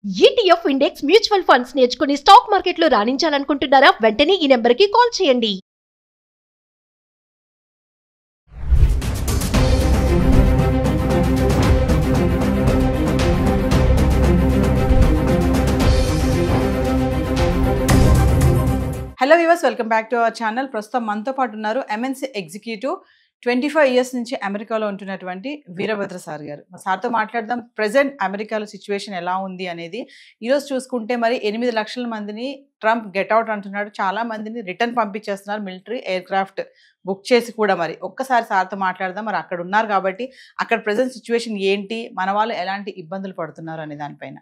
ETF index mutual funds నేర్చుకుని stock మార్కెట్లో రాణించాలనుకుంటున్నారా? వెంటనే ఈ నెంబర్కి కాల్ చేయండి. Hello viewers, welcome back to our channel. ప్రస్తుతం మనతో పాటు ఉన్నారు ఎంఎన్సీ ఎగ్జిక్యూటివ్ 25 ఇయర్స్ నుంచి అమెరికాలో ఉంటున్నటువంటి వీరభద్ర సార్ గారు. సార్తో మాట్లాడదాం. ప్రెసెంట్ అమెరికాలో సిచ్యువేషన్ ఎలా ఉంది అనేది. ఈరోజు చూసుకుంటే మరి 8 లక్షల మందిని ట్రంప్ గెట్అవుట్ అంటున్నాడు. చాలా మందిని రిటర్న్ పంపించేస్తున్నారు, మిలిటరీ ఎయిర్ క్రాఫ్ట్ బుక్ చేసి కూడా. మరి ఒక్కసారి సార్తో మాట్లాడదాం. మరి అక్కడ ఉన్నారు కాబట్టి అక్కడ ప్రెసెంట్ సిచ్యువేషన్ ఏంటి, మన వాళ్ళు ఎలాంటి ఇబ్బందులు పడుతున్నారు అనే దానిపైన.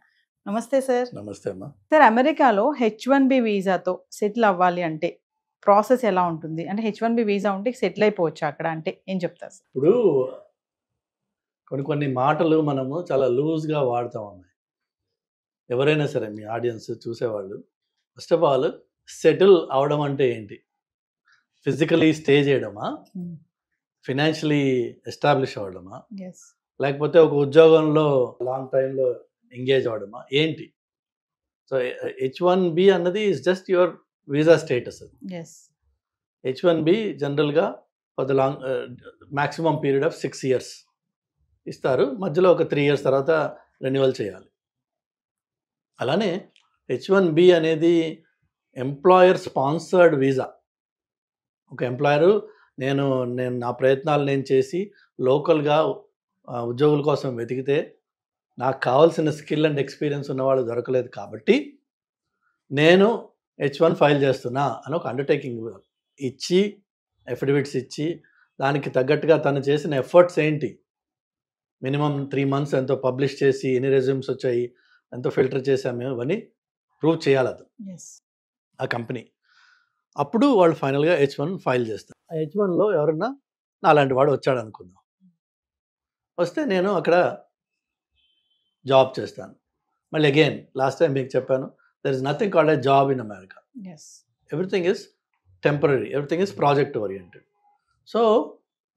నమస్తే సార్. నమస్తే అమ్మా. సార్, అమెరికాలో H1B వీసాతో సెటిల్ అవ్వాలి అంటే ప్రాసెస్ ఎలా ఉంటుంది? అంటే H1B వీసా ఉంటే సెటిల్ అయిపోవచ్చు అక్కడ అంటే ఏం చెప్తారు సార్? ఇప్పుడు కొన్ని మాటలు మనము చాలా లూజ్గా వాడతాం అమ్మాయి. ఎవరైనా సరే మీ ఆడియన్స్ చూసేవాళ్ళు, ఫస్ట్ ఆఫ్ ఆల్ సెటిల్ అవడం అంటే ఏంటి? ఫిజికలీ స్టే చేయడమా, ఫినాన్షియలీ ఎస్టాబ్లిష్ అవ్వడమా, లేకపోతే ఒక ఉద్యోగంలో లాంగ్ టైంలో ఎంగేజ్ అవ్వడమా, ఏంటి? సో H1B అన్నది is just your visa status. H1B జనరల్గా for the long maximum period of 6 years ఇస్తారు. మధ్యలో ఒక 3 years తర్వాత రెన్యువల్ చేయాలి. అలానే H1B అనేది ఎంప్లాయర్ స్పాన్సర్డ్ వీసా. ఒక ఎంప్లాయరు నేను నా ప్రయత్నాలు నేను చేసి లోకల్గా ఉద్యోగుల కోసం వెతికితే నాకు కావాల్సిన స్కిల్ అండ్ ఎక్స్పీరియన్స్ ఉన్నవాళ్ళు దొరకలేదు కాబట్టి నేను H1 ఫైల్ చేస్తున్నా అని ఒక అండర్టేకింగ్ ఇచ్చి, ఎఫిడవిట్స్ ఇచ్చి, దానికి తగ్గట్టుగా తను చేసిన ఎఫర్ట్స్ ఏంటి, మినిమం 3 months ఎంతో పబ్లిష్ చేసి ఎన్ని రెజ్యూమ్స్ వచ్చాయి, ఎంతో ఫిల్టర్ చేసాము, ఇవన్నీ ప్రూవ్ చేయాలి అది ఆ కంపెనీ. అప్పుడు వాళ్ళు ఫైనల్గా H1 ఫైల్ చేస్తారు. ఆ H1లో ఎవరన్నా నాలాంటి వాడు వచ్చాడు అనుకుందాం. వస్తే నేను అక్కడ జాబ్ చేస్తాను. మళ్ళీ అగైన్ లాస్ట్ టైం మీకు చెప్పాను, there is nothing called a job in America. Everything is temporary, everything is project oriented. So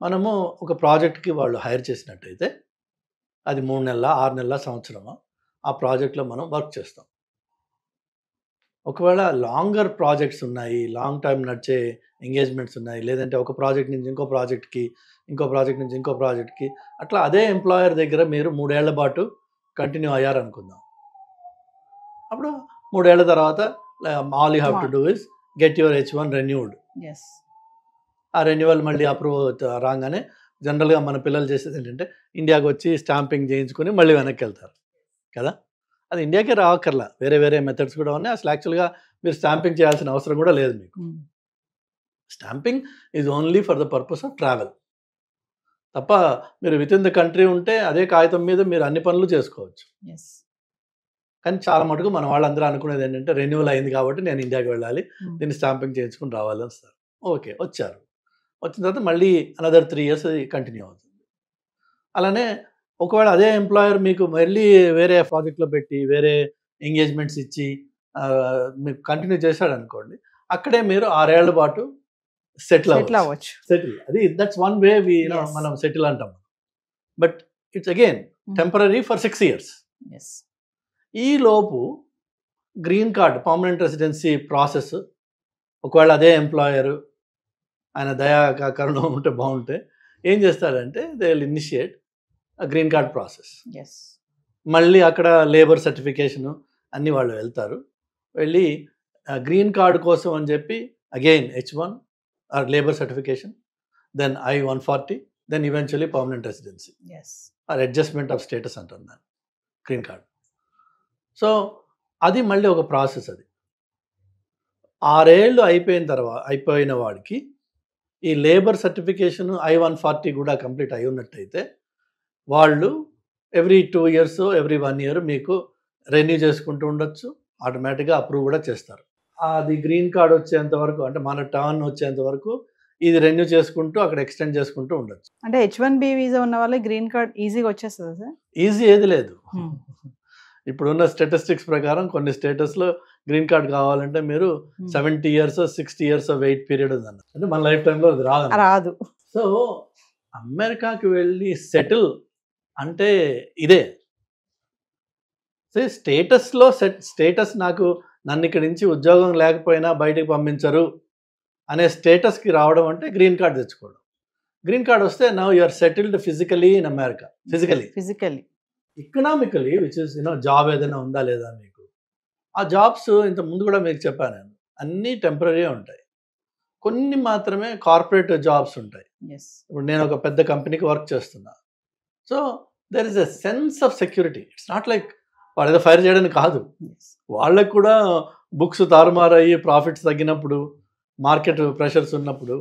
మనము ఒక ప్రాజెక్ట్కి వాళ్ళు హైర్ చేసినట్టయితే అది 3 నెలల, 6 నెలల, సంవత్సరమా ఆ ప్రాజెక్ట్లో మనం వర్క్ చేస్తాం. ఒకవేళ లాంగర్ ప్రాజెక్ట్స్ ఉన్నాయి, లాంగ్ టైం నడిచే ఎంగేజ్మెంట్స్ ఉన్నాయి, లేదంటే ఒక ప్రాజెక్ట్ నుంచి ఇంకో ప్రాజెక్ట్కి, ఇంకో ప్రాజెక్ట్ నుంచి ఇంకో ప్రాజెక్ట్కి, అట్లా అదే ఎంప్లాయర్ దగ్గర మీరు 3 ఏళ్ల పాటు కంటిన్యూ అయ్యారనుకుందాం. అప్పుడు 3 ఏళ్ల తర్వాత all you have to do is get your H1 renewed. ఆ రెన్యువల్ మళ్ళీ అప్రూవ్ రాగానే జనరల్గా మన పిల్లలు చేసేది ఏంటంటే ఇండియాకి వచ్చి స్టాంపింగ్ చేయించుకొని మళ్ళీ వెనక్కి వెళ్తారు కదా. అది ఇండియాకే రావక్కర్లా, వేరే మెథడ్స్ కూడా ఉన్నాయి. అసలు యాక్చువల్గా మీరు స్టాంపింగ్ చేయాల్సిన అవసరం కూడా లేదు మీకు. Stamping is only for the purpose of travel తప్ప మీరు విత్ ఇన్ ద కంట్రీ ఉంటే అదే కాగితం మీద మీరు అన్ని పనులు చేసుకోవచ్చు. కానీ చాలా మటుకు మన వాళ్ళందరూ అనుకునేది ఏంటంటే రెన్యువల్ అయింది కాబట్టి నేను ఇండియాకి వెళ్ళాలి, దీన్ని స్టాంపింగ్ చేయించుకుని రావాలి వస్తారు. ఓకే, వచ్చారు. వచ్చిన తర్వాత మళ్ళీ అనదర్ 3 years కంటిన్యూ అవుతుంది. అలానే ఒకవేళ అదే ఎంప్లాయర్ మీకు మళ్ళీ వేరే ప్రాజెక్ట్లో పెట్టి వేరే ఎంగేజ్మెంట్స్ ఇచ్చి మీకు కంటిన్యూ చేశాడు అనుకోండి, అక్కడే మీరు 6 ఏళ్ల పాటు సెటిల్ అవ్వచ్చు. సెటిల్, అది దట్స్ వన్ వే మనం సెటిల్ అంటాం. But it's again temporary for 6 years. ఈ లోపు green card, permanent residency process ఒకవేళ అదే ఎంప్లాయరు ఆయన దయా కరుణం ఉంటే బాగుంటే ఏం చేస్తాడంటే they will initiate green card process. మళ్ళీ అక్కడ లేబర్ సర్టిఫికేషను అన్నీ వాళ్ళు వెళ్తారు. వెళ్ళి గ్రీన్ కార్డ్ కోసం అని చెప్పి again H1 or labour certification, then I-140, then eventually permanent residency or adjustment of status అంటారు దాన్ని, గ్రీన్ కార్డ్. సో అది మళ్ళీ ఒక ప్రాసెస్. అది 6 ఏళ్ళు అయిపోయిన వాడికి ఈ లేబర్ సర్టిఫికేషన్ I-140 కూడా కంప్లీట్ అయి ఉన్నట్టయితే వాళ్ళు ఎవ్రీ 2 years, ఎవ్రీ 1 year మీకు రెన్యూ చేసుకుంటూ ఉండొచ్చు. ఆటోమేటిక్గా అప్రూవ్ కూడా చేస్తారు. అది గ్రీన్ కార్డ్ వచ్చేంత వరకు, అంటే మన టర్న్ వచ్చేంత వరకు ఇది రెన్యూ చేసుకుంటూ అక్కడ ఎక్స్టెండ్ చేసుకుంటూ ఉండొచ్చు. అంటే H1B వీసా ఉన్న వాళ్ళకి గ్రీన్ కార్డ్ ఈజీగా వచ్చేస్తుంది సార్? ఈజీ ఏది లేదు. ఇప్పుడున్న స్టాటిస్టిక్స్ ప్రకారం కొన్ని స్టేటస్లో గ్రీన్ కార్డ్ కావాలంటే మీరు 70 years, 60 years వెయిట్ పీరియడ్ ఉందన్న. అంటే మన లైఫ్ టైంలో అది రాదు. సో అమెరికాకి వెళ్ళి సెటిల్ అంటే ఇదే. స్టేటస్లో స్టేటస్ నాకు నన్ను ఇక్కడి నుంచి ఉద్యోగం లేకపోయినా బయటికి పంపించరు అనే స్టేటస్కి రావడం అంటే గ్రీన్ కార్డ్ తెచ్చుకోవడం. గ్రీన్ కార్డ్ వస్తే now you are settled physically in America. Physically economically which is job ఏదైనా ఉందా లేదా మీకు. ఆ జాబ్స్ ఇంత ముందు కూడా మీకు చెప్పాను నేను, అన్నీ టెంపరీ ఉంటాయి, కొన్ని మాత్రమే కార్పొరేట్ జాబ్స్ ఉంటాయి. ఇప్పుడు నేను ఒక పెద్ద కంపెనీకి వర్క్ చేస్తున్నా. So there is a sense of security. It's not like వాడు ఏదో ఫైర్ చేయడానికి కాదు. వాళ్ళకు కూడా బుక్స్ తారుమారయ్యి ప్రాఫిట్స్ తగ్గినప్పుడు, మార్కెట్ ప్రెషర్స్ ఉన్నప్పుడు,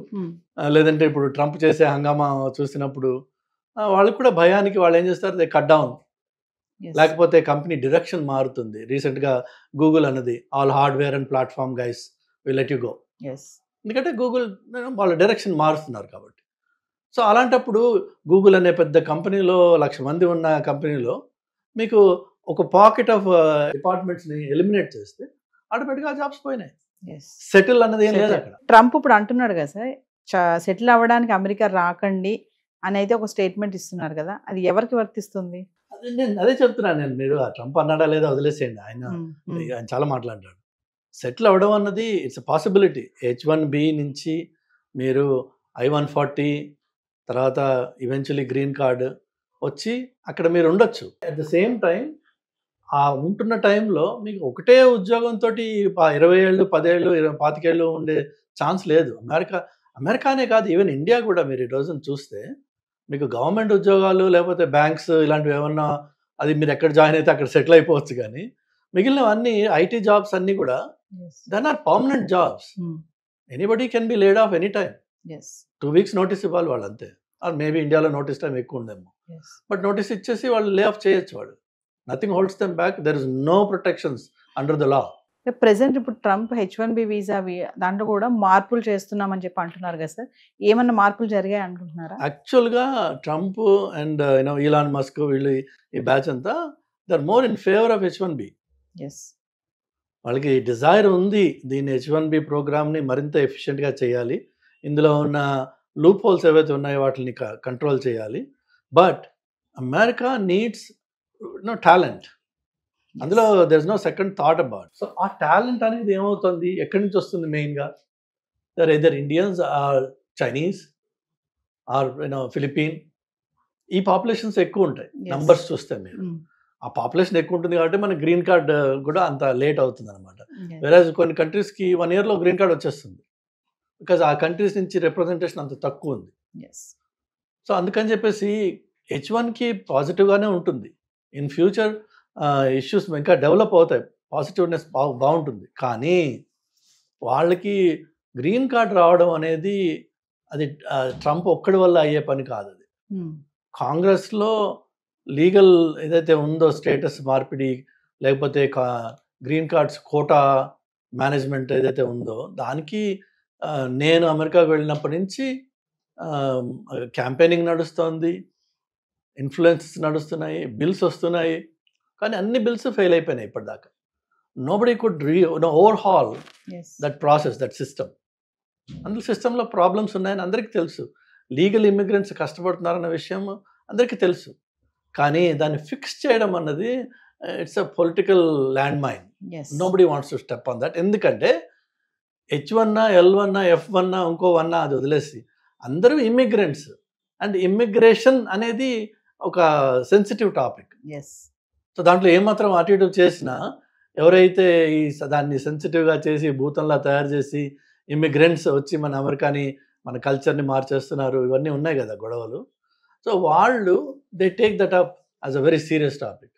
లేదంటే ఇప్పుడు ట్రంప్ చేసే హంగామా చూసినప్పుడు వాళ్ళకు కూడా భయానికి వాళ్ళు ఏం చేస్తారు, దే కట్ డౌన్. లేకపోతే కంపెనీ డైరెక్షన్ మారుతుంది. రీసెంట్గా గూగుల్ అన్నది all hardware and platform guys will let you go. ఎందుకంటే గూగుల్ వాళ్ళ డైరెక్షన్ మారుస్తున్నారు కాబట్టి. సో అలాంటప్పుడు గూగుల్ అనే పెద్ద కంపెనీలో 1,00,000 మంది ఉన్న కంపెనీలో మీకు ఒక పాకెట్ ఆఫ్ డిపార్ట్మెంట్స్ని ఎలిమినేట్ చేస్తే ఆటోమేటిక్గా జాబ్స్ పోయినాయి. సెటిల్ అన్నది ఏం లేదు అక్కడ. ట్రంప్ ఇప్పుడు అంటున్నాడు కదా సార్, సెటిల్ అవ్వడానికి అమెరికా రాకండి అని అయితే ఒక స్టేట్మెంట్ ఇస్తున్నారు కదా, అది ఎవరికి వర్తిస్తుంది? అదే చెప్తున్నాను నేను. మీరు ట్రంప్ అన్నాడా లేదా వదిలేసేయండి, ఆయన చాలా మాట్లాడాడు. సెటిల్ అవ్వడం అన్నది ఇట్స్ ఎ పాసిబిలిటీ. H1B నుంచి మీరు I-140 తర్వాత ఈవెన్చువలీ గ్రీన్ కార్డ్ వచ్చి అక్కడ మీరు ఉండొచ్చు. అట్ ద సేమ్ టైం ఆ ఉంటున్న టైంలో మీకు ఒకటే ఉద్యోగంతో 20 ఏళ్ళు 10 ఏళ్ళు 25 ఏళ్ళు ఉండే ఛాన్స్ లేదు. అమెరికానే కాదు, ఈవెన్ ఇండియా కూడా మీరు ఈ రోజున చూస్తే మీకు గవర్నమెంట్ ఉద్యోగాలు లేకపోతే బ్యాంక్స్ ఇలాంటివి ఏమన్నా అది మీరు ఎక్కడ జాయిన్ అయితే అక్కడ సెటిల్ అయిపోవచ్చు. కానీ మిగిలినవన్నీ ఐటీ జాబ్స్ అన్నీ కూడా then are permanent jobs. Anybody can be laid off any time. 2 weeks notice ఇవ్వాలి వాళ్ళు అంతే. ఆర్ మేబీ ఇండియాలో నోటీస్ టైం ఎక్కువ ఉందేమో, బట్ నోటీస్ ఇచ్చేసి వాళ్ళు లే ఆఫ్ చేయొచ్చు. వాళ్ళు nothing holds them back. There is no protections under the law. Present ఇప్పుడు ట్రంప్ H1B వీసా దాంట్లో కూడా మార్పులు చేస్తున్నామని చెప్పి అంటున్నారు కదా సార్, ఏమన్నా మార్పులు జరిగాయి అనుకుంటున్నారా? యాక్చువల్గా ట్రంప్ అండ్ ఈలాన్ మస్క్ వీళ్ళు ఈ బ్యాచ్ అంతా they are more in favour of H1B. వాళ్ళకి డిజైర్ ఉంది దీన్ని H1B ప్రోగ్రామ్ని మరింత ఎఫిషియెంట్గా చేయాలి, ఇందులో ఉన్న లూప్ హోల్స్ ఏవైతే ఉన్నాయో వాటిని కంట్రోల్ చేయాలి. But America needs talent. అందులో there is no second thought about. So ఆ టాలెంట్ అనేది ఏమవుతుంది, ఎక్కడి నుంచి వస్తుంది? మెయిన్గా there either Indians or Chinese or Philippine. ఈ పాపులేషన్స్ ఎక్కువ ఉంటాయి నంబర్స్ చూస్తే. మీరు ఆ పాపులేషన్ ఎక్కువ ఉంటుంది కాబట్టి మన గ్రీన్ కార్డ్ కూడా అంత లేట్ అవుతుంది అనమాట. వేరేజ్ కొన్ని కంట్రీస్కి 1 yearలో గ్రీన్ కార్డ్ వచ్చేస్తుంది, బికాజ్ ఆ కంట్రీస్ నుంచి రిప్రజెంటేషన్ అంత తక్కువ ఉంది. సో అందుకని చెప్పేసి H1కి పాజిటివ్గానే ఉంటుంది. ఇన్ ఫ్యూచర్ ఇష్యూస్ ఇంకా డెవలప్ అవుతాయి, పాజిటివ్నెస్ బాగుంటుంది. కానీ వాళ్ళకి గ్రీన్ కార్డ్ రావడం అనేది అది ట్రంప్ ఒక్కడి వల్ల అయ్యే పని కాదు. అది కాంగ్రెస్లో లీగల్ ఏదైతే ఉందో స్టేటస్ మార్పిడి లేకపోతే గ్రీన్ కార్డ్స్ కోటా మేనేజ్మెంట్ ఏదైతే ఉందో దానికి నేను అమెరికాకు వెళ్ళినప్పటి నుంచి క్యాంపెయినింగ్ నడుస్తుంది, ఇన్ఫ్లుయెన్స్ నడుస్తున్నాయి, బిల్స్ వస్తున్నాయి. కానీ అన్ని బిల్స్ ఫెయిల్ అయిపోయినాయి ఇప్పటిదాకా. Nobody could overhaul that process, that system. అందులో సిస్టంలో ప్రాబ్లమ్స్ ఉన్నాయని అందరికీ తెలుసు. లీగల్ ఇమిగ్రెంట్స్ కష్టపడుతున్నారన్న విషయం అందరికీ తెలుసు. కానీ దాన్ని ఫిక్స్ చేయడం అన్నది it's a political land mine. Nobody wants to step on that. ఎందుకంటే H1 L1 F1 ఇంకో 1 అది వదిలేసి అందరూ ఇమిగ్రెంట్స్. అండ్ ఇమిగ్రేషన్ అనేది ఒక సెన్సిటివ్ టాపిక్. సో దాంట్లో ఏమాత్రం అటు ఇటు చేసినా ఎవరైతే దాన్ని సెన్సిటివ్గా చేసి భూతంలా తయారు చేసి ఇమిగ్రెంట్స్ వచ్చి మన అమెరికాని మన కల్చర్ని మార్చేస్తున్నారు, ఇవన్నీ ఉన్నాయి కదా గొడవలు. సో వాళ్ళు they take that up as a very serious topic.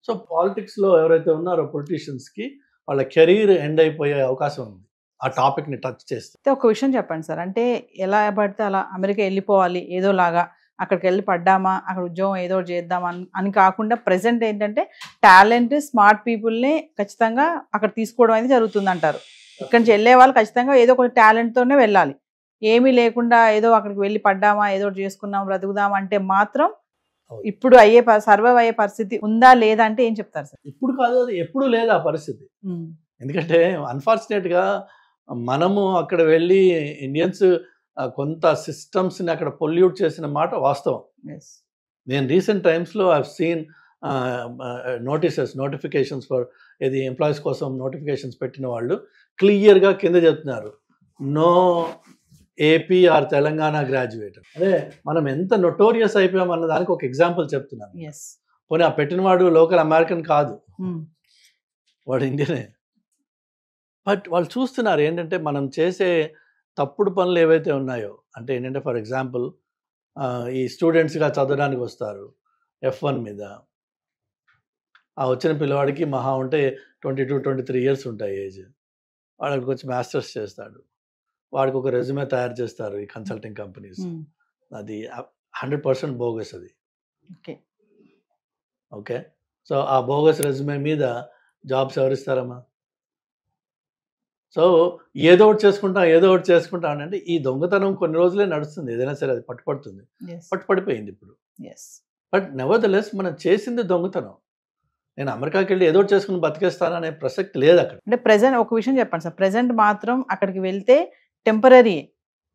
So పాలిటిక్స్లో ఎవరైతే ఉన్నారో పొలిటీషియన్స్కి వాళ్ళ కెరీర్ ఎండ్ అయిపోయే అవకాశం ఉంది ఆ టాపిక్ని టచ్ చేస్తే. ఒక విషయం చెప్పండి సార్, అంటే ఎలా పడితే అలా అమెరికా వెళ్ళిపోవాలి ఏదోలాగా, అక్కడికి వెళ్ళి పడ్డామా అక్కడ ఉద్యోగం ఏదో చేద్దామా అని కాకుండా ప్రెసెంట్ ఏంటంటే టాలెంట్ స్మార్ట్ పీపుల్ని ఖచ్చితంగా అక్కడ తీసుకోవడం అనేది జరుగుతుంది అంటారు. ఇక్కడి నుంచి వెళ్ళే వాళ్ళు ఖచ్చితంగా ఏదో ఒక టాలెంట్తోనే వెళ్ళాలి. ఏమీ లేకుండా ఏదో అక్కడికి వెళ్ళి పడ్డామా ఏదో చేసుకున్నాం బ్రతుకుదాం అంటే మాత్రం ఇప్పుడు సర్వైవ్ అయ్యే పరిస్థితి ఉందా లేదా అంటే ఏం చెప్తారు సార్? ఇప్పుడు కాదు, అది ఎప్పుడు లేదు ఆ పరిస్థితి. ఎందుకంటే అన్ఫార్చునేట్గా మనము అక్కడ వెళ్ళి ఇండియన్స్ కొంత సిస్టమ్స్ని అక్కడ పొల్యూట్ చేసిన మాట వాస్తవం. నేను రీసెంట్ టైమ్స్లో I have seen notifications for ఇది ఎంప్లాయీస్ కోసం నోటిఫికేషన్స్ పెట్టిన వాళ్ళు క్లియర్గా కింద చెప్తున్నారు, no AP or Telangana graduate. అదే మనం ఎంత నొటోరియస్ అయిపోయామన్న దానికి ఒక ఎగ్జాంపుల్ చెప్తున్నాను. పోనీ ఆ పెట్టినవాడు లోకల్ అమెరికన్ కాదు, వాడు ఇండియనే. బట్ వాళ్ళు చూస్తున్నారు ఏంటంటే మనం చేసే తప్పుడు పనులు ఏవైతే ఉన్నాయో, అంటే ఏంటంటే ఫర్ ఎగ్జాంపుల్ ఈ స్టూడెంట్స్గా చదవడానికి వస్తారు F1 మీద, ఆ వచ్చిన పిల్లవాడికి మహా ఉంటే 22-23 ఇయర్స్ ఉంటాయి ఏజ్. వాడు అక్కడికి వచ్చి మాస్టర్స్ చేస్తాడు, వాడికి ఒక రెజ్యూమే తయారు చేస్తారు ఈ కన్సల్టింగ్ కంపెనీస్. అది 100% బోగస్ అది. ఓకే, సో ఆ బోగస్ రెజ్యూమే మీద జాబ్స్ ఎవరిస్తారమ్మా? సో ఏదో ఒకటి చేసుకుంటా అంటే ఈ దొంగతనం కొన్ని రోజులే నడుస్తుంది, ఏదైనా సరే అది పట్టుపడుతుంది, పట్టుపడిపోయింది ఇప్పుడు. బట్ నెవర్దలెస్ మనం చేసింది దొంగతనం. నేను అమెరికాకి వెళ్ళి ఏదో చేసుకుని బతికేస్తాను అనే ప్రసక్తి లేదు అక్కడ. అంటే ప్రెజెంట్ ఒక విషయం చెప్పండి సార్, ప్రెజెంట్ మాత్రం అక్కడికి వెళ్తే టెంపరీ,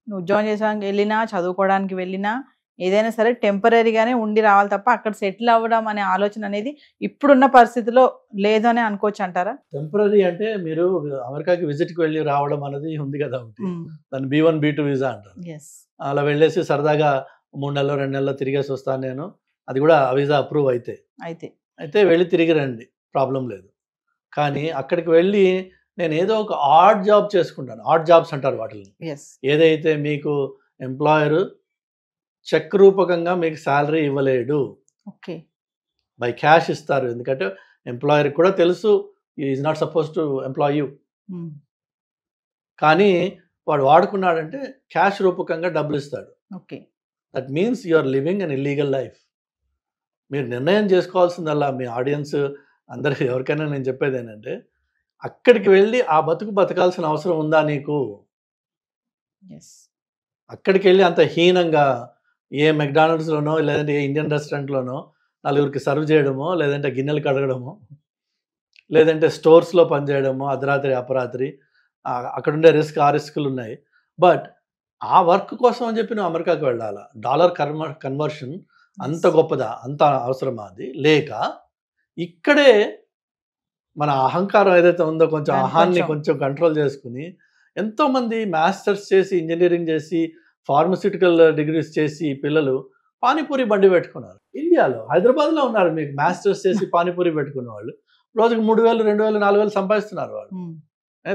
నువ్వు ఉద్యోగం చేసానికి వెళ్ళినా చదువుకోవడానికి వెళ్ళినా ఏదైనా సరే టెంపరీగానే ఉండి రావాలి తప్ప అక్కడ సెటిల్ అవ్వడం అనే ఆలోచన అనేది ఇప్పుడున్న పరిస్థితిలో లేదు అని అనుకోవచ్చు అంటారా? టెంపరీ అంటే మీరు అమెరికాకి విజిట్కి వెళ్ళి రావడం అనేది ఉంది కదా ఒకటి, దాన్ని B1 B2 వీసా అంటారు. అలా వెళ్ళేసి సరదాగా 3 నెలలు 2 నెలలు తిరిగేసి వస్తాను నేను, అది కూడా ఆ వీసా అప్రూవ్ అయితే వెళ్ళి తిరిగి రండి, ప్రాబ్లం లేదు. కానీ అక్కడికి వెళ్ళి నేను ఏదో ఒక ఆడ్ జాబ్ చేసుకుంటాను, ఆడ్ జాబ్స్ అంటారు వాటిని. ఏదైతే మీకు ఎంప్లాయర్ చెక్ రూపకంగా మీకు శాలరీ ఇవ్వలేడు, బై క్యాష్ ఇస్తారు. ఎందుకంటే ఎంప్లాయర్కి కూడా తెలుసు is not suppose to employ you, కానీ వాడు వాడుకున్నాడంటే క్యాష్ రూపకంగా డబ్బులు ఇస్తాడు. That means you are living an illegal life. మీరు నిర్ణయం చేసుకోవాల్సిందల్లా మీ ఆడియన్స్ అందరికి ఎవరికైనా నేను చెప్పేది ఏంటంటే, అక్కడికి వెళ్ళి ఆ బతకాల్సిన అవసరం ఉందా నీకు? అక్కడికి వెళ్ళి అంత హీనంగా ఏ మెక్డానల్డ్స్లోనో లేదంటే ఏ ఇండియన్ రెస్టారెంట్లోనో నలుగురికి సర్వ్ చేయడమో, లేదంటే గిన్నెలు కడగడమో, లేదంటే స్టోర్స్లో పనిచేయడమో అర్ధరాత్రి అపరాత్రి, అక్కడ ఉండే రిస్కులు ఉన్నాయి. బట్ ఆ వర్క్ కోసం అని చెప్పి నువ్వు అమెరికాకి వెళ్ళాలా? డాలర్ కన్వర్షన్ అంత గొప్పదా? అంత అవసరమా? అది లేక ఇక్కడే మన అహంకారం ఏదైతే ఉందో కొంచెం అహాన్ని కొంచెం కంట్రోల్ చేసుకుని ఎంతోమంది మాస్టర్స్ చేసి ఇంజనీరింగ్ చేసి ఫార్మస్యూటికల్ డిగ్రీస్ చేసి పిల్లలు పానీపూరి బండి పెట్టుకున్నారు. ఇండియాలో హైదరాబాద్లో ఉన్నారు మీకు మాస్టర్స్ చేసి పానీపూరి పెట్టుకున్న వాళ్ళు, రోజుకి 3,000 2,000 4,000 సంపాదిస్తున్నారు వాళ్ళు.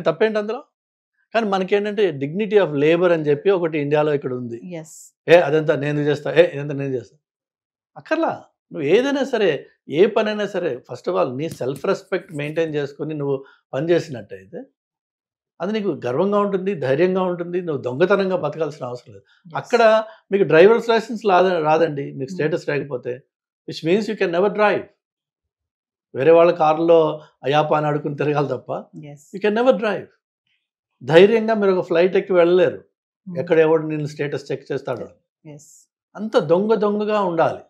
తప్పేంటి అందులో? కానీ మనకేంటంటే డిగ్నిటీ ఆఫ్ లేబర్ అని చెప్పి ఒకటి ఇండియాలో ఇక్కడ ఉంది. అదంతా నేను చేస్తా, ఇదంతా నేను చేస్తా అక్కర్లా. నువ్వు ఏదైనా సరే, ఏ పనైనా సరే, ఫస్ట్ ఆఫ్ ఆల్ నీ సెల్ఫ్ రెస్పెక్ట్ మెయింటైన్ చేసుకుని నువ్వు పని చేసినట్టయితే అది నీకు గర్వంగా ఉంటుంది, ధైర్యంగా ఉంటుంది. నువ్వు దొంగతనంగా బతకాల్సిన అవసరం లేదు. అక్కడ మీకు డ్రైవర్స్ లైసెన్స్ రాదండి మీకు స్టేటస్ లేకపోతే, which means you can never drive. వేరే వాళ్ళ కారులో అయాపా అని అడుకుని తిరగాలి తప్ప యూ కెన్ నెవర్ డ్రైవ్. ధైర్యంగా మీరు ఒక ఫ్లైట్ ఎక్కి వెళ్ళలేరు, ఎక్కడ ఎవడు నేను స్టేటస్ చెక్ చేస్తాడు. అంత దొంగగా ఉండాలి.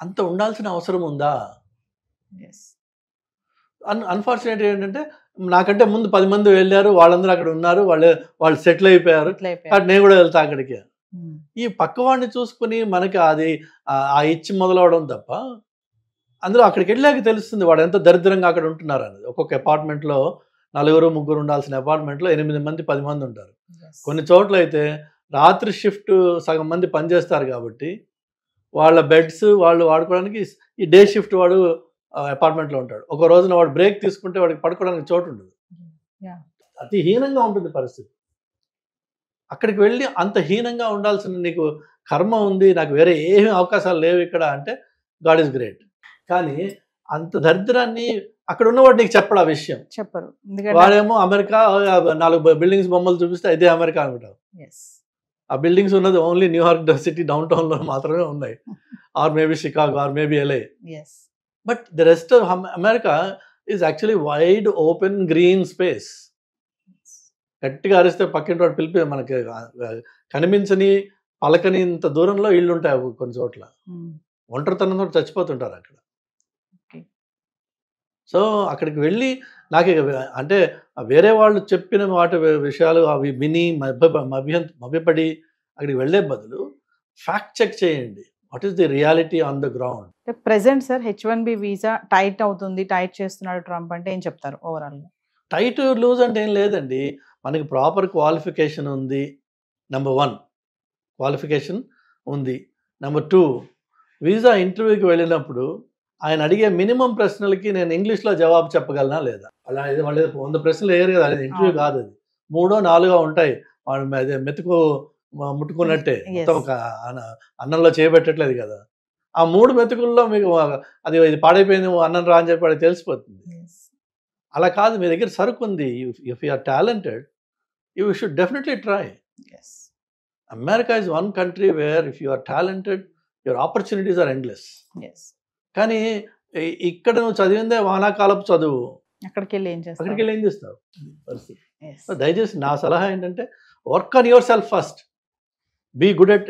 అంత ఉండాల్సిన అవసరం ఉందా? అన్ఫార్చునేట్ ఏంటంటే నాకంటే ముందు 10 మంది వెళ్ళారు, వాళ్ళందరూ అక్కడ ఉన్నారు, వాళ్ళు సెటిల్ అయిపోయారు, నేను కూడా వెళ్తా అక్కడికి. ఈ పక్కవాడిని చూసుకుని మనకి అది ఆ ఇచ్చి మొదలవడం తప్ప, అందులో అక్కడికి వెళ్ళాక తెలుస్తుంది వాడు ఎంత దరిద్రంగా అక్కడ ఉంటున్నారు అనేది. ఒక్కొక్క అపార్ట్మెంట్లో 4-3 ఉండాల్సిన అపార్ట్మెంట్లో 8 మంది 10 మంది ఉంటారు. కొన్ని చోట్ల అయితే రాత్రి షిఫ్ట్ సగం మంది పనిచేస్తారు కాబట్టి వాళ్ళ బెడ్స్ వాళ్ళు వాడుకోవడానికి ఈ డే షిఫ్ట్ వాడు అపార్ట్మెంట్లో ఉంటాడు. ఒక రోజున వాడు బ్రేక్ తీసుకుంటే వాడికి పడుకోవడానికి చోటు ఉండదు. అతి హీనంగా ఉంటుంది పరిస్థితి. అక్కడికి వెళ్ళి అంత హీనంగా ఉండాల్సిన నీకు కర్మ ఉంది, నాకు వేరే ఏమీ అవకాశాలు లేవు ఇక్కడ అంటే గాడ్ ఈజ్ గ్రేట్. కానీ అంత దరిద్రాన్ని అక్కడ ఉన్నవాడు నీకు చెప్పడు, ఆ విషయం చెప్పరు. వాడేమో అమెరికా 4 బిల్డింగ్స్ బొమ్మలు చూపిస్తే అయితే అమెరికా అనుకుంటావు. ఆ బిల్డింగ్స్ ఉన్నది ఓన్లీ న్యూయార్క్ సిటీ డౌన్ టౌన్లో మాత్రమే ఉన్నాయి, or maybe Chicago, or maybe LA. But the rest of America is actually wide open green space. గట్టిగా అరిస్తే పక్కింటి వాడు పిలిపి మనకి కనిపించని పలకని ఇంత దూరంలో ఇళ్ళు ఉంటాయి కొన్ని చోట్ల. ఒంటరితనంతో చచ్చిపోతుంటారు అక్కడ. సో అక్కడికి వెళ్ళి నాకు అంటే వేరే వాళ్ళు చెప్పిన వాటి విషయాలు అవి విని మభ్యపడి అక్కడికి వెళ్ళే బదులు ఫ్యాక్ట్ చెక్ చేయండి. What is the reality on the ground. Present sir H1B visa tight అవుతుంది, టైట్ చేస్తున్నాడు ట్రంప్ అంటే ఏం చెప్తారు ఓవరాల్ గా? టైట్ లూజ్ అంటే ఏం లేదండి, మనకి ప్రాపర్ క్వాలిఫికేషన్ ఉంది. నెంబర్ 1 క్వాలిఫికేషన్ ఉంది. నెంబర్ 2 వీసా ఇంటర్వ్యూకి వెళ్ళినప్పుడు ఆయన అడిగే మినిమం ప్రశ్నలకి నేను ఇంగ్లీష్లో జవాబు చెప్పగలనా లేదా. అలా ఇది వాళ్ళు 100 ప్రశ్నలు వేయరు కదా, అది ఇంటర్వ్యూ కాదు, అది 3 or 4 ఉంటాయి. వాళ్ళు అదే మెతుకు ముట్టుకున్నట్టే, మొత్తం ఒక అన్నంలో చేయబెట్టట్లేదు కదా. ఆ 3 మెతుకుల్లో మీకు అది ఇది పాడైపోయింది అన్నం రా అని చెప్పి వాడికి తెలిసిపోతుంది. అలా కాదు, మీ దగ్గర సరుకు ఉంది. If you are talented you should definitely try. America is one country where if you are talented your opportunities are endless. కానీ ఇక్కడ నువ్వు చదివిందే వానాకాలపు చదువు, అక్కడికి వెళ్ళి ఏం చేస్తావు పరిస్థితి. దయచేసి నా సలహా ఏంటంటే work on yourself first, be good at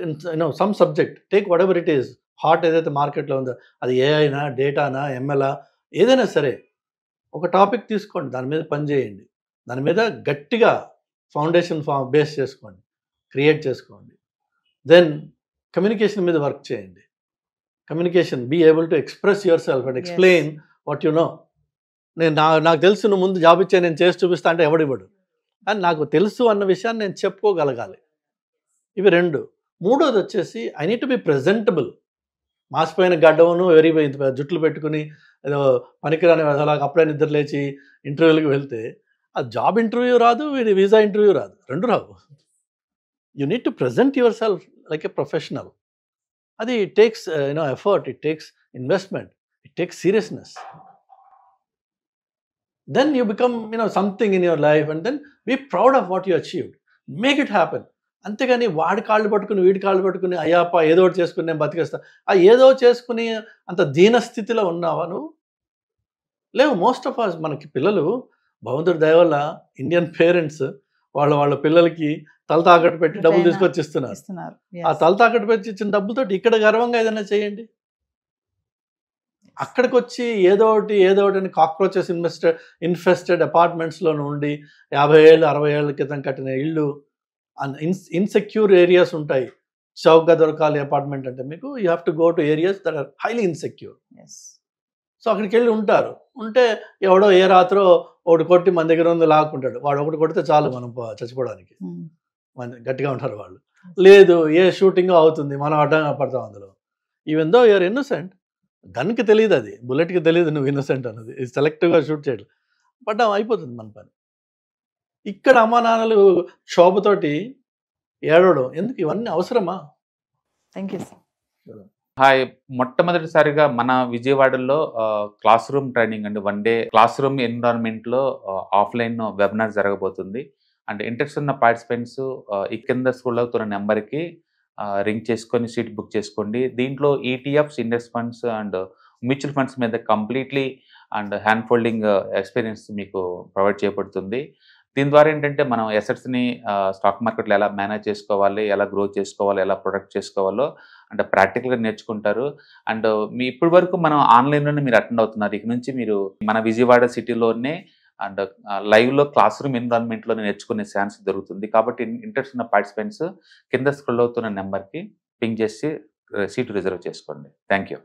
some subject, take whatever it is hot ఏదైతే మార్కెట్లో ఉందో, అది ఏఐనా డేటానా ఎంఎల్ఆ ఏదైనా సరే, ఒక టాపిక్ తీసుకోండి, దాని మీద పని చేయండి, దాని మీద గట్టిగా ఫౌండేషన్ బేస్ చేసుకోండి, క్రియేట్ చేసుకోండి. దెన్ కమ్యూనికేషన్ మీద వర్క్ చేయండి. Communication, be able to express yourself and explain what you know. నాకు తెలుసు నువ్వు ముందు జాబ్ ఇచ్చే నేను చేసి చూపిస్తా అంటే ఎవడివ్వడు, కానీ నాకు తెలుసు అన్న విషయాన్ని నేను చెప్పుకోగలగాలి. ఇవి 2. 3వది వచ్చేసి I need to be presentable. మాసిపోయిన గడ్డమును జుట్లు పెట్టుకుని ఏదో పనికిరాని అలాగ అప్పుడే నిద్ర లేచి ఇంటర్వ్యూలకు వెళ్తే ఆ జాబ్ ఇంటర్వ్యూ రాదు, వీడి వీసా ఇంటర్వ్యూ రాదు, 2 రావు. You need to present yourself like a professional. అది it takes effort, it takes investment, it takes seriousness. Then you become something in your life, and then be proud of what you achieved. Make it happen. అంతేగాని వాడి కాళ్ళు పట్టుకుని వీడి కాళ్ళు పట్టుకుని అయ్యాపా ఏదో ఒకటి చేసుకుని నేను బతికేస్తా, ఆ ఏదో చేసుకుని అంత దీనస్థితిలో ఉన్నావా నువ్వు? లేవు. మోస్ట్ ఆఫ్ అస్, మనకి పిల్లలు భగవంతుడి దయ వల్ల ఇండియన్ పేరెంట్స్ వాళ్ళ పిల్లలకి తల తాకట్టు పెట్టి డబ్బులు తీసుకొచ్చి ఇస్తున్నారు. ఆ తల తాకట్టు పెట్టి ఇచ్చిన డబ్బులతో ఇక్కడ గర్వంగా ఏదైనా చేయండి. అక్కడికి వచ్చి ఏదో ఒకటి అని కాక్రోచెస్ ఇన్ఫెస్టెడ్ అపార్ట్మెంట్స్లో ఉండి 50 ఏళ్ళు 60 ఏళ్ళ క్రితం కట్టిన ఇళ్ళు, ఇన్సెక్యూర్ ఏరియాస్ ఉంటాయి. చౌకగా దొరకాలి అపార్ట్మెంట్ అంటే మీకు you have to go to areas that are highly insecure. So అక్కడికి వెళ్ళి ఉంటే ఎవడో ఏ రాత్రో ఒకటి కొట్టి మన దగ్గర ఉంది లాక్కుంటాడు. వాడు ఒకటి కొడితే చాలు మనం చచ్చిపోవడానికి, గట్టిగా ఉంటారు వాళ్ళు. లేదు, ఏ షూటింగ్ అవుతుంది, మనం అడ్డంగా పడతాం అందులో. ఈవెన్ దో యూఆర్ ఇన్నోసెంట్, గన్కి తెలియదు, అది బుల్లెట్కి తెలియదు నువ్వు ఇన్నోసెంట్ అన్నది. సెలెక్టివ్గా షూట్ చేయడం పడ్డా అయిపోతుంది మన పని. ఇక్కడ అమ్మా నాన్నలు క్షోభతోటి ఏడవడం ఎందుకు? ఇవన్నీ అవసరమా? Thank you. హాయ్, మొట్టమొదటిసారిగా మన విజయవాడలో క్లాస్ రూమ్ ట్రైనింగ్ అండి, 1 day క్లాస్ రూమ్ ఎన్విరాన్మెంట్లో ఆఫ్లైన్ వెబినార్ జరగబోతుంది. అంటే ఇంట్రెస్ట్ ఉన్న పార్టిసిపెంట్స్ ఈ కింద స్క్రోల్ అవుతున్న నెంబర్కి రింగ్ చేసుకొని సీట్ బుక్ చేసుకోండి. దీంట్లో ETFs, index funds and mutual funds మీద completely and hand holding experience మీకు ప్రొవైడ్ చేయబడుతుంది. దీని ద్వారా ఏంటంటే మనం ఎసెట్స్ని స్టాక్ మార్కెట్లో ఎలా మేనేజ్ చేసుకోవాలి, ఎలా గ్రో చేసుకోవాలి, ఎలా ప్రొడక్ట్ చేసుకోవాలో అంటే ప్రాక్టికల్గా నేర్చుకుంటారు. అండ్ మీ ఇప్పటి వరకు మనం ఆన్లైన్లోనే మీరు అటెండ్ అవుతున్నారు. ఇక నుంచి మీరు మన విజయవాడ సిటీలోనే అండ్ లైవ్లో క్లాస్ రూమ్ ఎన్విరాన్మెంట్లో నేర్చుకునే ఛాన్స్ దొరుకుతుంది. కాబట్టి ఇంట్రెస్ట్ ఉన్న పార్టిసిపెంట్స్ కింద స్క్రోల్ అవుతున్న నెంబర్కి పింగ్ చేసి సీటు రిజర్వ్ చేసుకోండి. Thank you.